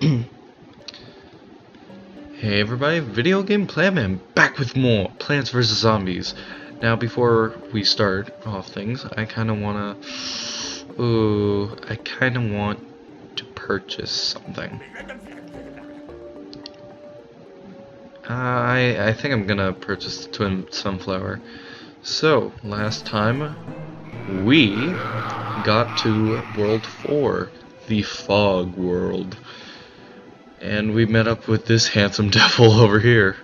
Hey everybody, Video Game Planman back with more Plants vs. Zombies. Now before we start off things, I kinda want to purchase something. I think I'm gonna purchase the Twin Sunflower. So, last time we got to World 4, the Fog World. And we met up with this handsome devil over here.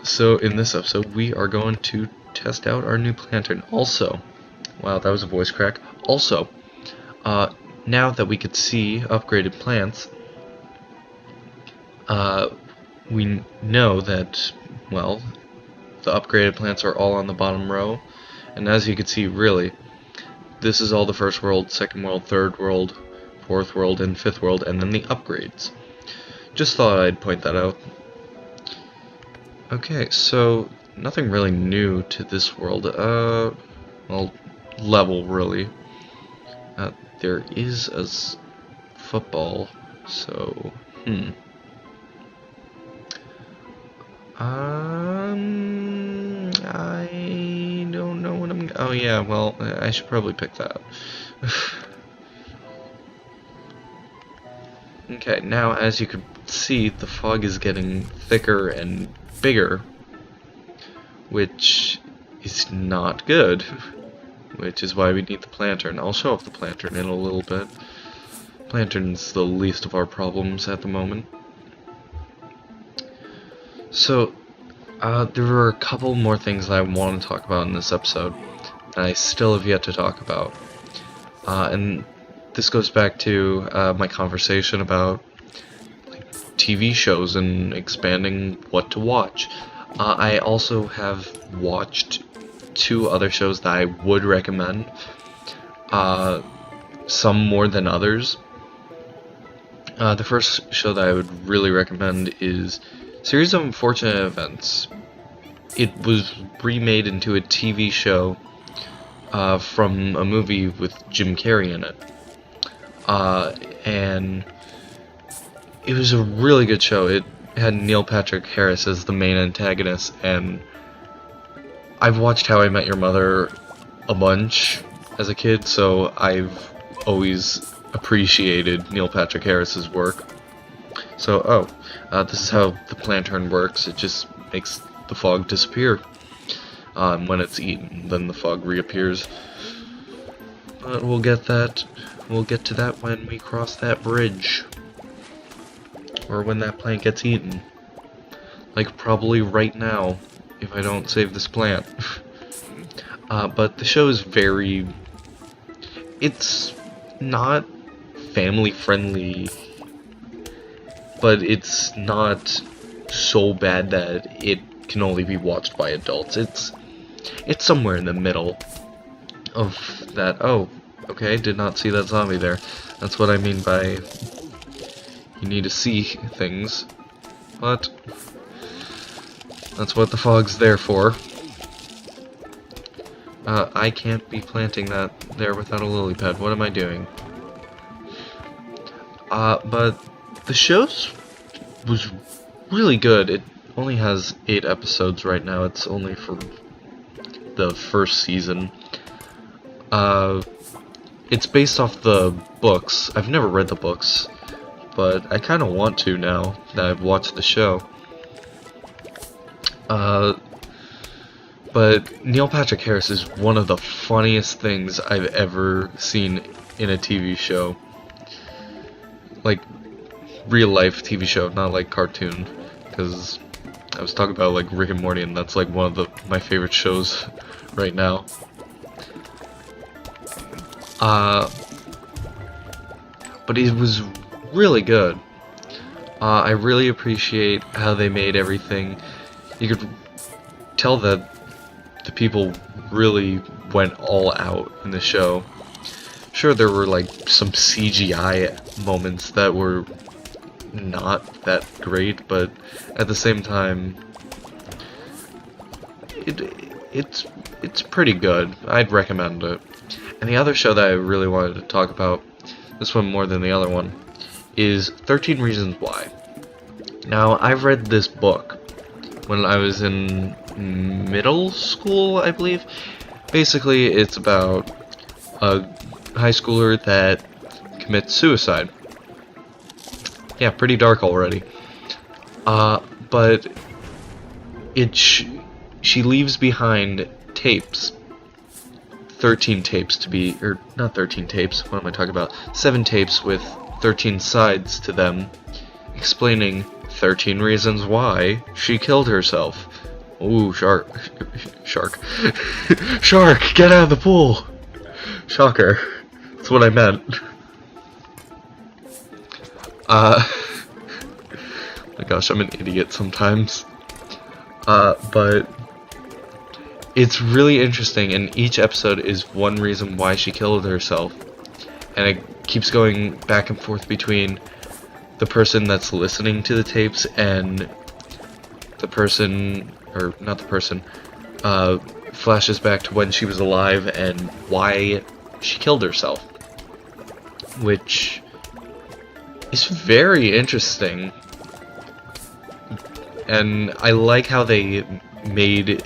So in this episode, we are going to test out our new lantern. Also, wow, that was a voice crack. Also, now that we could see upgraded plants, we know that, well, the upgraded plants are all on the bottom row. And as you can see, really, this is all the first world, second world, third world, fourth world, and fifth world, and then the upgrades. Just thought I'd point that out. Okay, so nothing really new to this world. Well, level really. There is a football, so I don't know what I'm. Oh yeah, well, I should probably pick that. Okay, now as you can see, the fog is getting thicker and bigger, which is not good, which is why we need the lantern. I'll show off the lantern in a little bit. Lantern's the least of our problems at the moment. So, there were a couple more things that I want to talk about in this episode, and I still have yet to talk about. And this goes back to my conversation about TV shows and expanding what to watch. I also have watched 2 other shows that I would recommend, some more than others. The first show that I would really recommend is Series of Unfortunate Events. It was remade into a TV show from a movie with Jim Carrey in it. And it was a really good show. It had Neil Patrick Harris as the main antagonist, and I've watched How I Met Your Mother a bunch as a kid, so I've always appreciated Neil Patrick Harris's work. So, this is how the lantern works. It just makes the fog disappear. When it's eaten, then the fog reappears. But we'll get to that when we cross that bridge. Or when that plant gets eaten. Like, probably right now, if I don't save this plant. But the show is it's not family friendly, but it's not so bad that it can only be watched by adults. It's somewhere in the middle of that. Oh, okay, did not see that zombie there. That's what I mean by you need to see things, but that's what the fog's there for. I can't be planting that there without a lily pad. What am I doing? But the show was really good. It only has 8 episodes right now. It's only for the first season. It's based off the books. I've never read the books, but I kind of want to now that I've watched the show. But Neil Patrick Harris is one of the funniest things I've ever seen in a TV show. Like, real life TV show, not like cartoon. Because I was talking about like Rick and Morty, and that's like one of my favorite shows right now. But it was really good. I really appreciate how they made everything. You could tell that the people really went all out in the show. Sure, there were like some CGI moments that were not that great, but at the same time, it's pretty good. I'd recommend it. And the other show that I really wanted to talk about, this one more than the other one, is 13 Reasons Why. Now, I've read this book when I was in middle school, I believe. Basically, it's about a high schooler that commits suicide. Yeah, pretty dark already. But she leaves behind tapes. 13 tapes to be, or not 13 tapes, what am I talking about? 7 tapes with 13 sides to them, explaining 13 reasons why she killed herself. Ooh, shark. Shark, get out of the pool! Shocker. That's what I meant. Oh my gosh, I'm an idiot sometimes. But it's really interesting, and each episode is one reason why she killed herself. And it keeps going back and forth between the person that's listening to the tapes and the person, or not the person, flashes back to when she was alive and why she killed herself. Which is very interesting. And I like how they made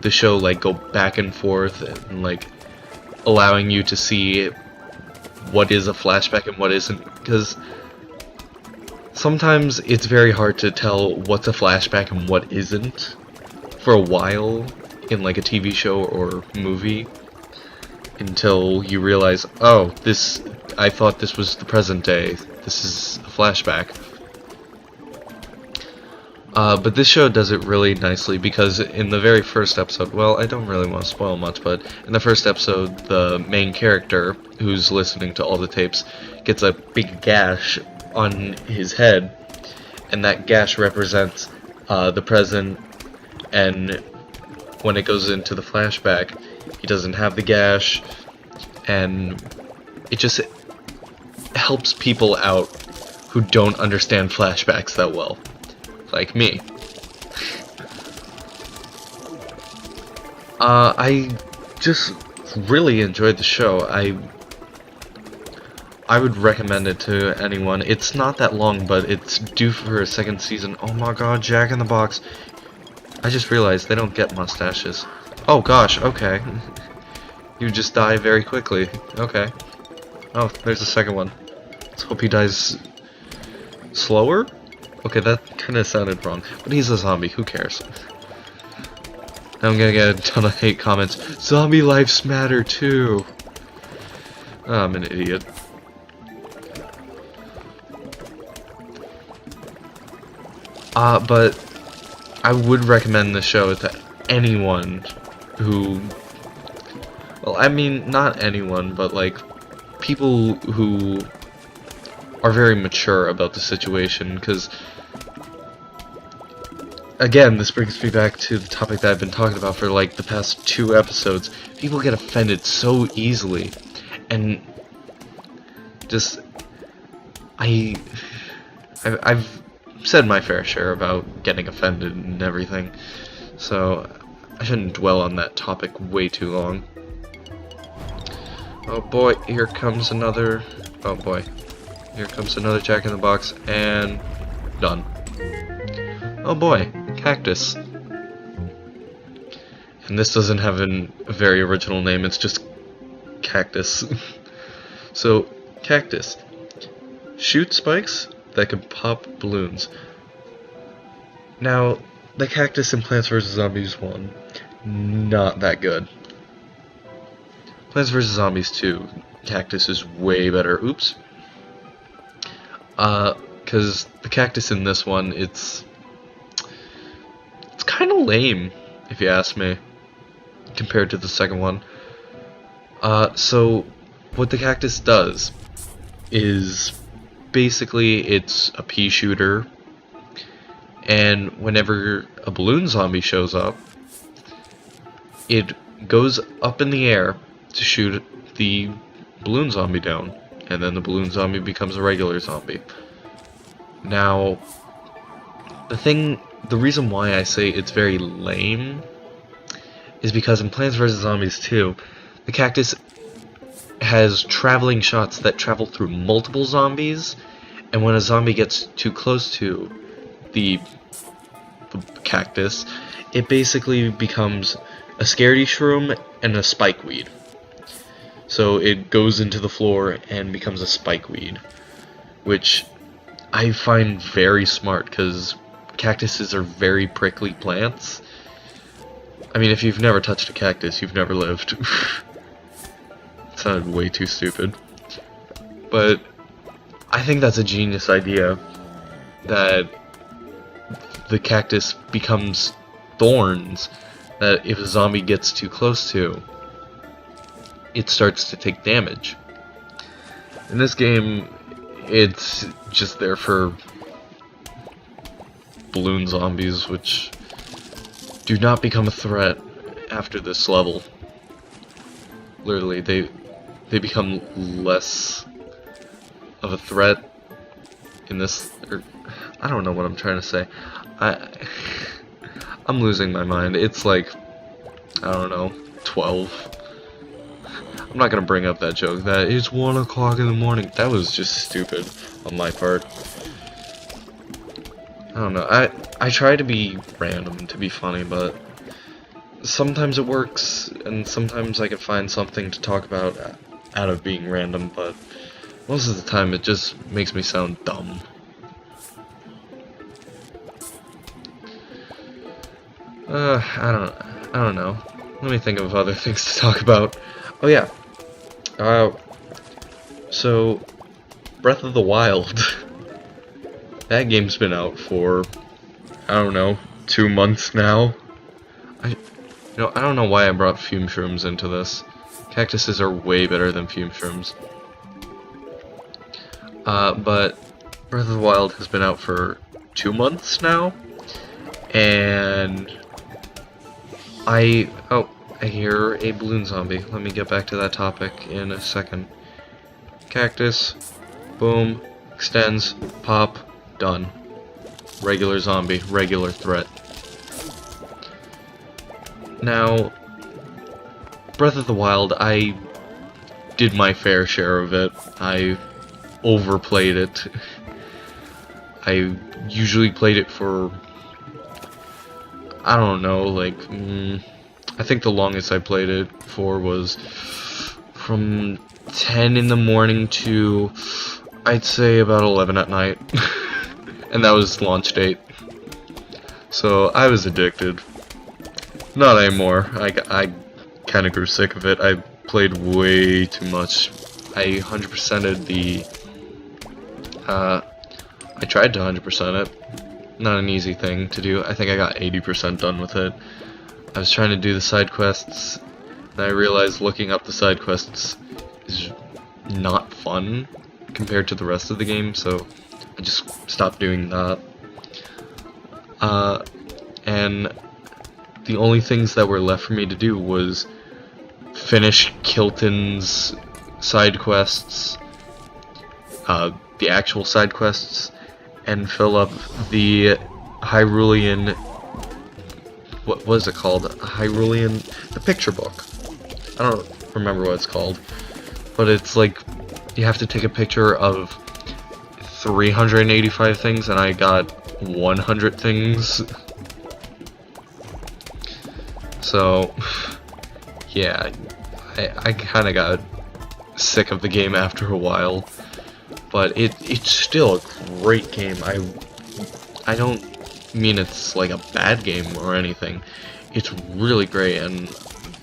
the show like go back and forth and like allowing you to see what is a flashback and what isn't, because sometimes it's very hard to tell what's a flashback and what isn't for a while in like a TV show or movie until you realize, oh, I thought this was the present day, this is a flashback. But this show does it really nicely, because in the very first episode, well, I don't really want to spoil much, but in the first episode, the main character, who's listening to all the tapes, gets a big gash on his head, and that gash represents the present, and when it goes into the flashback, he doesn't have the gash, and it just helps people out who don't understand flashbacks that well. Like me. I just really enjoyed the show. I would recommend it to anyone. It's not that long, but it's due for a second season. Oh my god, Jack in the Box. I just realized they don't get mustaches. Oh gosh, okay. You just die very quickly. Okay. Oh, there's a second one. Let's hope he dies slower? Okay, that kind of sounded wrong, but he's a zombie, who cares? Now I'm gonna get a ton of hate comments. Zombie lives matter too! Oh, I'm an idiot. But I would recommend the show to anyone who... Well, I mean, not anyone, but like, people who are very mature about the situation, because again, this brings me back to the topic that I've been talking about for like the past 2 episodes. People get offended so easily, and just I've said my fair share about getting offended and everything, so I shouldn't dwell on that topic way too long. Oh boy, here comes another. Oh boy. Here comes another Jack in the Box, and done. Oh boy, cactus. And this doesn't have a very original name, it's just cactus. So, cactus. Shoot spikes that can pop balloons. Now, the cactus in Plants vs. Zombies 1, not that good. Plants vs. Zombies 2, cactus is way better. Oops. Because the cactus in this one, it's kind of lame, if you ask me, compared to the second one. So, what the cactus does is, basically, it's a pea shooter, and whenever a balloon zombie shows up, it goes up in the air to shoot the balloon zombie down, and then the balloon zombie becomes a regular zombie. Now, the reason why I say it's very lame is because in Plants vs. Zombies 2, the cactus has traveling shots that travel through multiple zombies, and when a zombie gets too close to the cactus, it basically becomes a scaredy shroom and a spikeweed. So it goes into the floor and becomes a spikeweed, which I find very smart because cactuses are very prickly plants. I mean, if you've never touched a cactus, you've never lived. It sounded way too stupid. But I think that's a genius idea, that the cactus becomes thorns that if a zombie gets too close to, it starts to take damage. In this game, it's just there for balloon zombies, which do not become a threat after this level. Literally, they become less of a threat in this. I don't know what I'm trying to say. I'm losing my mind. It's like, I don't know, 12. I'm not gonna bring up that joke that it's 1 o'clock in the morning. That was just stupid on my part. I don't know. I try to be random, to be funny, but sometimes it works, and sometimes I can find something to talk about out of being random, but most of the time it just makes me sound dumb. I don't know. Let me think of other things to talk about. Oh yeah. So Breath of the Wild. That game's been out for, I don't know, 2 months now. I don't know why I brought fume shrooms into this. Cactuses are way better than fume shrooms. But Breath of the Wild has been out for 2 months now, and I hear a balloon zombie. Let me get back to that topic in a second. Cactus, boom, extends, pop, done. Regular zombie, regular threat. Now, Breath of the Wild, I did my fair share of it. I overplayed it. I usually played it for, I don't know, like, I think the longest I played it for was from 10 in the morning to, I'd say, about 11 at night. And that was launch date. So I was addicted. Not anymore. I kind of grew sick of it. I played way too much. I 100%ed the... I tried to 100% it. Not an easy thing to do. I think I got 80% done with it. I was trying to do the side quests, and I realized looking up the side quests is not fun compared to the rest of the game, so I just stopped doing that. And the only things that were left for me to do was finish Kilton's side quests, the actual side quests, and fill up the Hyrulean, what was it called? Hyrulean, the picture book. I don't remember what it's called, but it's like you have to take a picture of 385 things, and I got 100 things. So, yeah, I kind of got sick of the game after a while, but it's still a great game. I don't mean it's like a bad game or anything. It's really great, and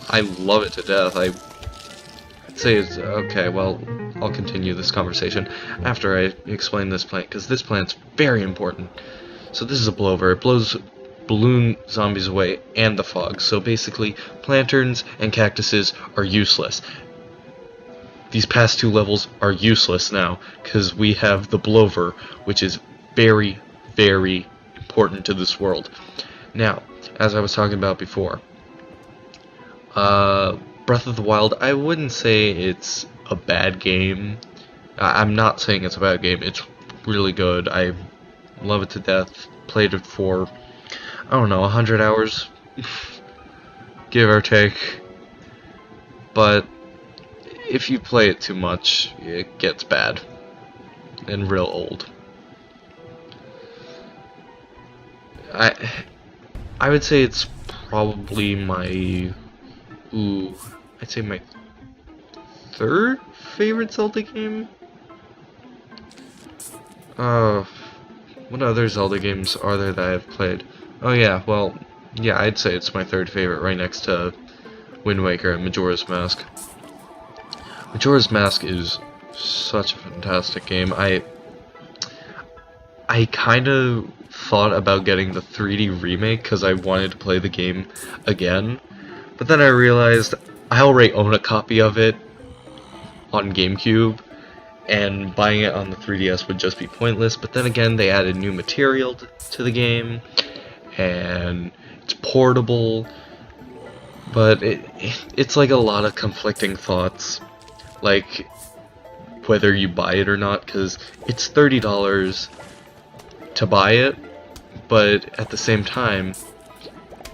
I love it to death. I'd say it's okay. Well, I'll continue this conversation after I explain this plant, because this plant's very important. So this is a blower. It blows balloon zombies away and the fog. So basically, planterns and cactuses are useless. These past 2 levels are useless now because we have the blower, which is very, very important to this world. Now, as I was talking about before, Breath of the Wild, I wouldn't say it's a bad game. I'm not saying it's a bad game. It's really good. I love it to death. Played it for, I don't know, 100 hours, give or take. But if you play it too much, it gets bad and real old. I would say it's probably my I'd say my third favorite Zelda game. What other Zelda games are there that I've played? Oh yeah, well, yeah, I'd say it's my third favorite, right next to Wind Waker and Majora's Mask. Majora's Mask is such a fantastic game. I kind of thought about getting the 3D remake because I wanted to play the game again, but then I realized I already own a copy of it on GameCube, and buying it on the 3DS would just be pointless. But then again, they added new material to the game, and it's portable, but it's like a lot of conflicting thoughts, like whether you buy it or not, because it's $30 to buy it, but at the same time,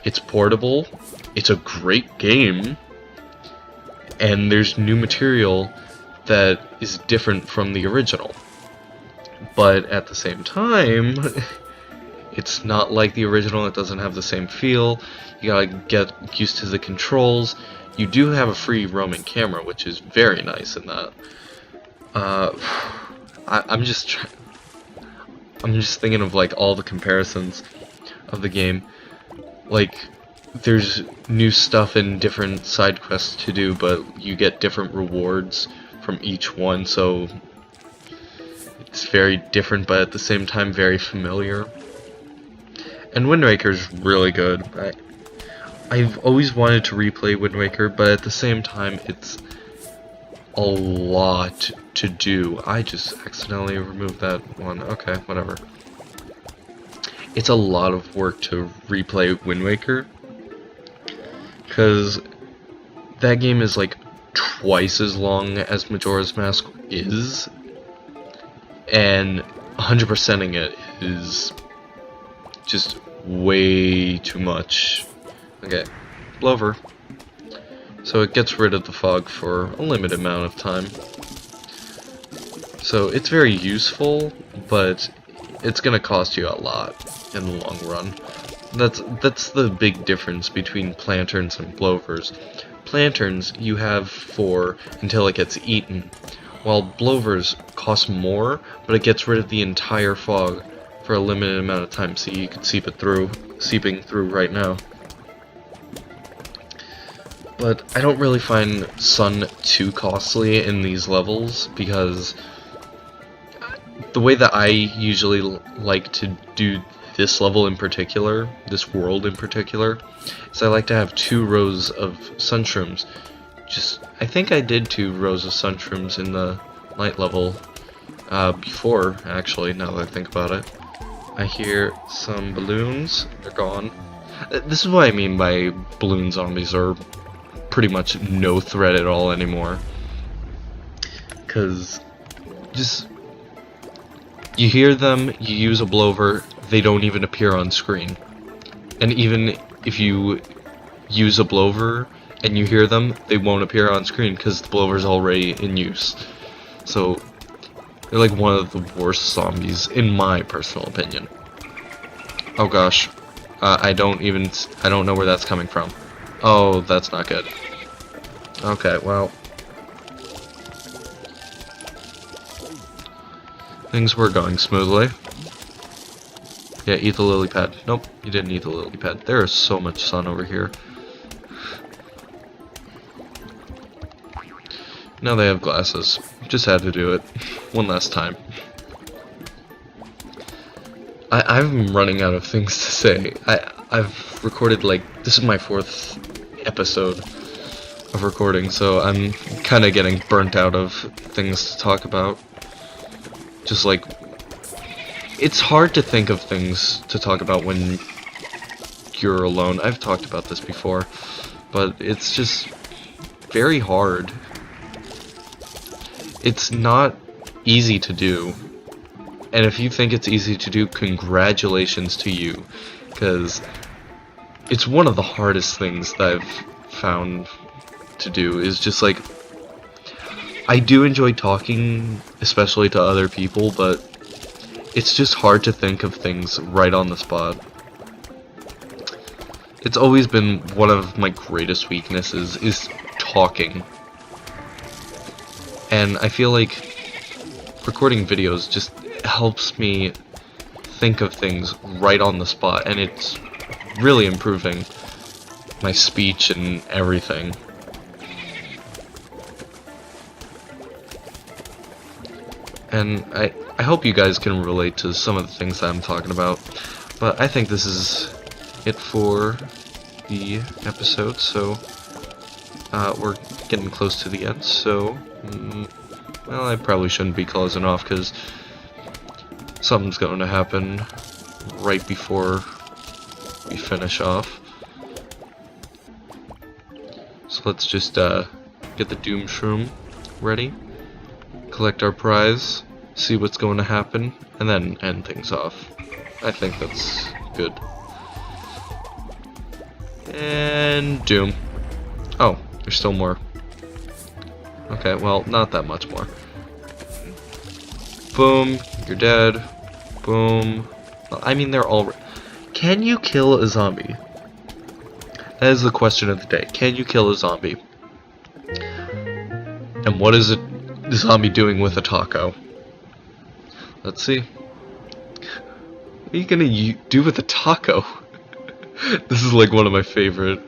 it's portable, it's a great game, and there's new material that is different from the original. But at the same time, it's not like the original, it doesn't have the same feel, you gotta get used to the controls. You do have a free roaming camera, which is very nice in that. I'm just thinking of like all the comparisons of the game. Like, there's new stuff and different side quests to do, but you get different rewards from each one, so it's very different, but at the same time very familiar. And Wind Waker's really good. I've always wanted to replay Wind Waker, but at the same time, it's a lot to do. I just accidentally removed that one. Okay, whatever. It's a lot of work to replay Wind Waker, because that game is like twice as long as Majora's Mask is, and 100%ing it is just way too much. Okay, Blover. So it gets rid of the fog for a limited amount of time. So it's very useful, but it's gonna cost you a lot in the long run. That's the big difference between Planterns and Blovers. Planterns you have for until it gets eaten, while Blovers cost more, but it gets rid of the entire fog for a limited amount of time. See, you can seeping through right now. But I don't really find Sun too costly in these levels, because the way that I usually like to do this level in particular, this world in particular, is I like to have 2 rows of Sunshrooms. I think I did 2 rows of Sunshrooms in the night level before, actually, now that I think about it. I hear some balloons, they're gone. This is what I mean by balloon zombies are pretty much no threat at all anymore. Because you hear them, you use a Blover, they don't even appear on screen. And even if you use a Blover and you hear them, they won't appear on screen because the Blover's already in use. So they're like one of the worst zombies in my personal opinion. Oh gosh, I don't know where that's coming from. Oh, that's not good. Okay, well, things were going smoothly. Yeah, eat the lily pad. Nope, you didn't eat the lily pad. There is so much sun over here. Now they have glasses. Just had to do it. One last time. I'm running out of things to say. I've recorded, like, this is my 4th episode of recording, so I'm kind of getting burnt out of things to talk about. Just like, it's hard to think of things to talk about when you're alone. I've talked about this before, but it's just very hard. It's not easy to do, and if you think it's easy to do, congratulations to you, because it's one of the hardest things that I've found to do, is just like, I do enjoy talking, especially to other people, but it's just hard to think of things right on the spot. It's always been one of my greatest weaknesses, is talking. And I feel like recording videos just helps me think of things right on the spot, and it's really improving my speech and everything. And I hope you guys can relate to some of the things that I'm talking about, but I think this is it for the episode, so we're getting close to the end, so well, I probably shouldn't be closing off because something's going to happen right before we finish off. So let's just get the Doom Shroom ready, collect our prize, see what's going to happen, and then end things off. I think that's good. And Doom. Oh, there's still more. Okay, well, not that much more. Boom, you're dead. Boom. I mean, they're all... Can you kill a zombie? That is the question of the day. Can you kill a zombie? And what is a zombie doing with a taco? Let's see. What are you gonna do with a taco? This is like one of my favorite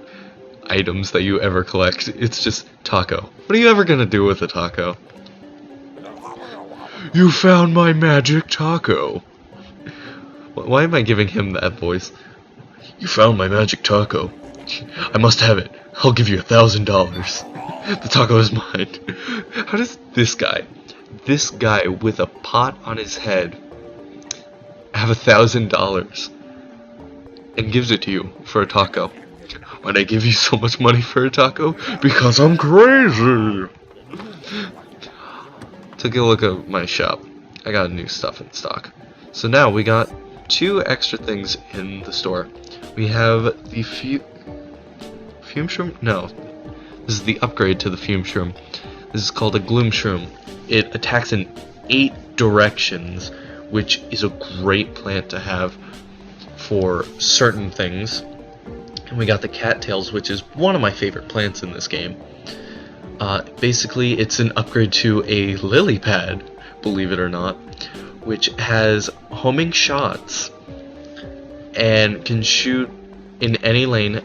items that you ever collect. It's just taco. What are you ever gonna do with a taco? You found my magic taco. Why am I giving him that voice? You found my magic taco. I must have it. I'll give you $1,000. The taco is mine. How does this guy with a pot on his head have $1,000 and gives it to you for a taco? Why'd I give you so much money for a taco? Because I'm crazy. Took a look at my shop. I got new stuff in stock. So now we got 2 extra things in the store. We have the Fume Shroom? No. This is the upgrade to the Fume Shroom. This is called a Gloom Shroom. It attacks in 8 directions, which is a great plant to have for certain things. And we got the Cattails, which is one of my favorite plants in this game. Basically, it's an upgrade to a lily pad, believe it or not, which has homing shots and can shoot in any lane,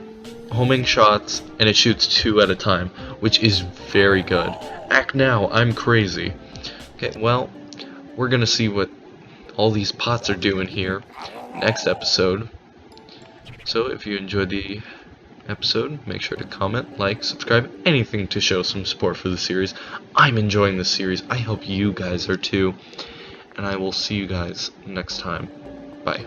homing shots, and it shoots 2 at a time, which is very good. Act now, I'm crazy. Okay, well, we're gonna see what all these pots are doing here next episode. So if you enjoyed the episode, make sure to comment, like, subscribe, anything to show some support for the series. I'm enjoying this series. I hope you guys are too. And I will see you guys next time. Bye.